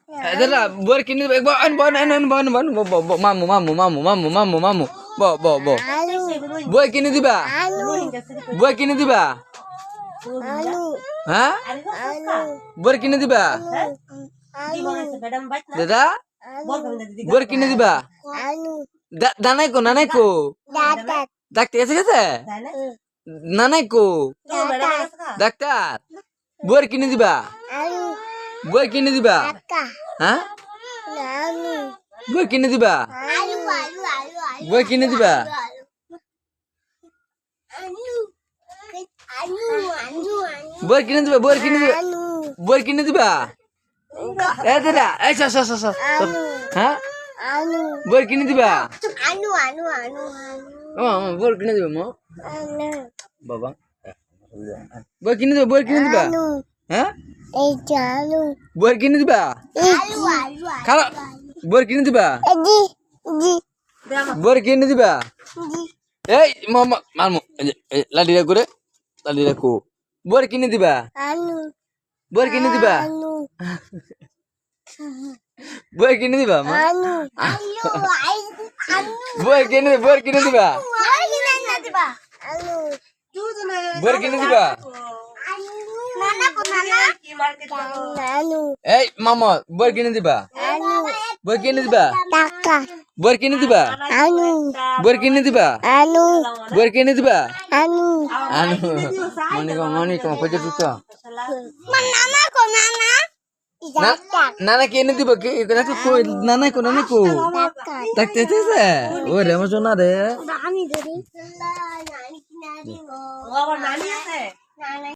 দাদা বর কিনে দিবে মামু বই কিনে দিবা বই কিনে দিবা হ্যাঁ বই কিনে দিবা দাদা বই কিনে দিবা নানাই কো ডাক্তার এসে গেছে নানাই কো ডাক্তার বই কিনে দিবা বই কিনে দিবা হ্যাঁ বই কিনে দিবা বই কিনে দিবা বই কিনে দিবা বই কিনে দিবা বই কিনে দিবা এ দাদা এই হ্যাঁ বই কিনে দিবা বই কিনে দিবা মা বাবা বই কিনে দিবা বই কিনে দিবা হ্যাঁ বই কিনে দিবা খালা বই কিনে দিবা বই কিনে দিবা এই মামা মামু লাডিরা করে লাডিরা কো বই কিনে দিবা বই কিনে দিবা বই কিনে দিবা মা বই কিনে দিবা বই কিনে দিবা এই মামা বই কিনে দিবা বই কিনে দিবা বই কিনে দিবা বই কিনে দিবা বই কিনে দিবা মনিকা পয়সা দিতো নানা কিনে দিব নানা কো ডাক্তার এসেছে ওরে আমার সোনা রে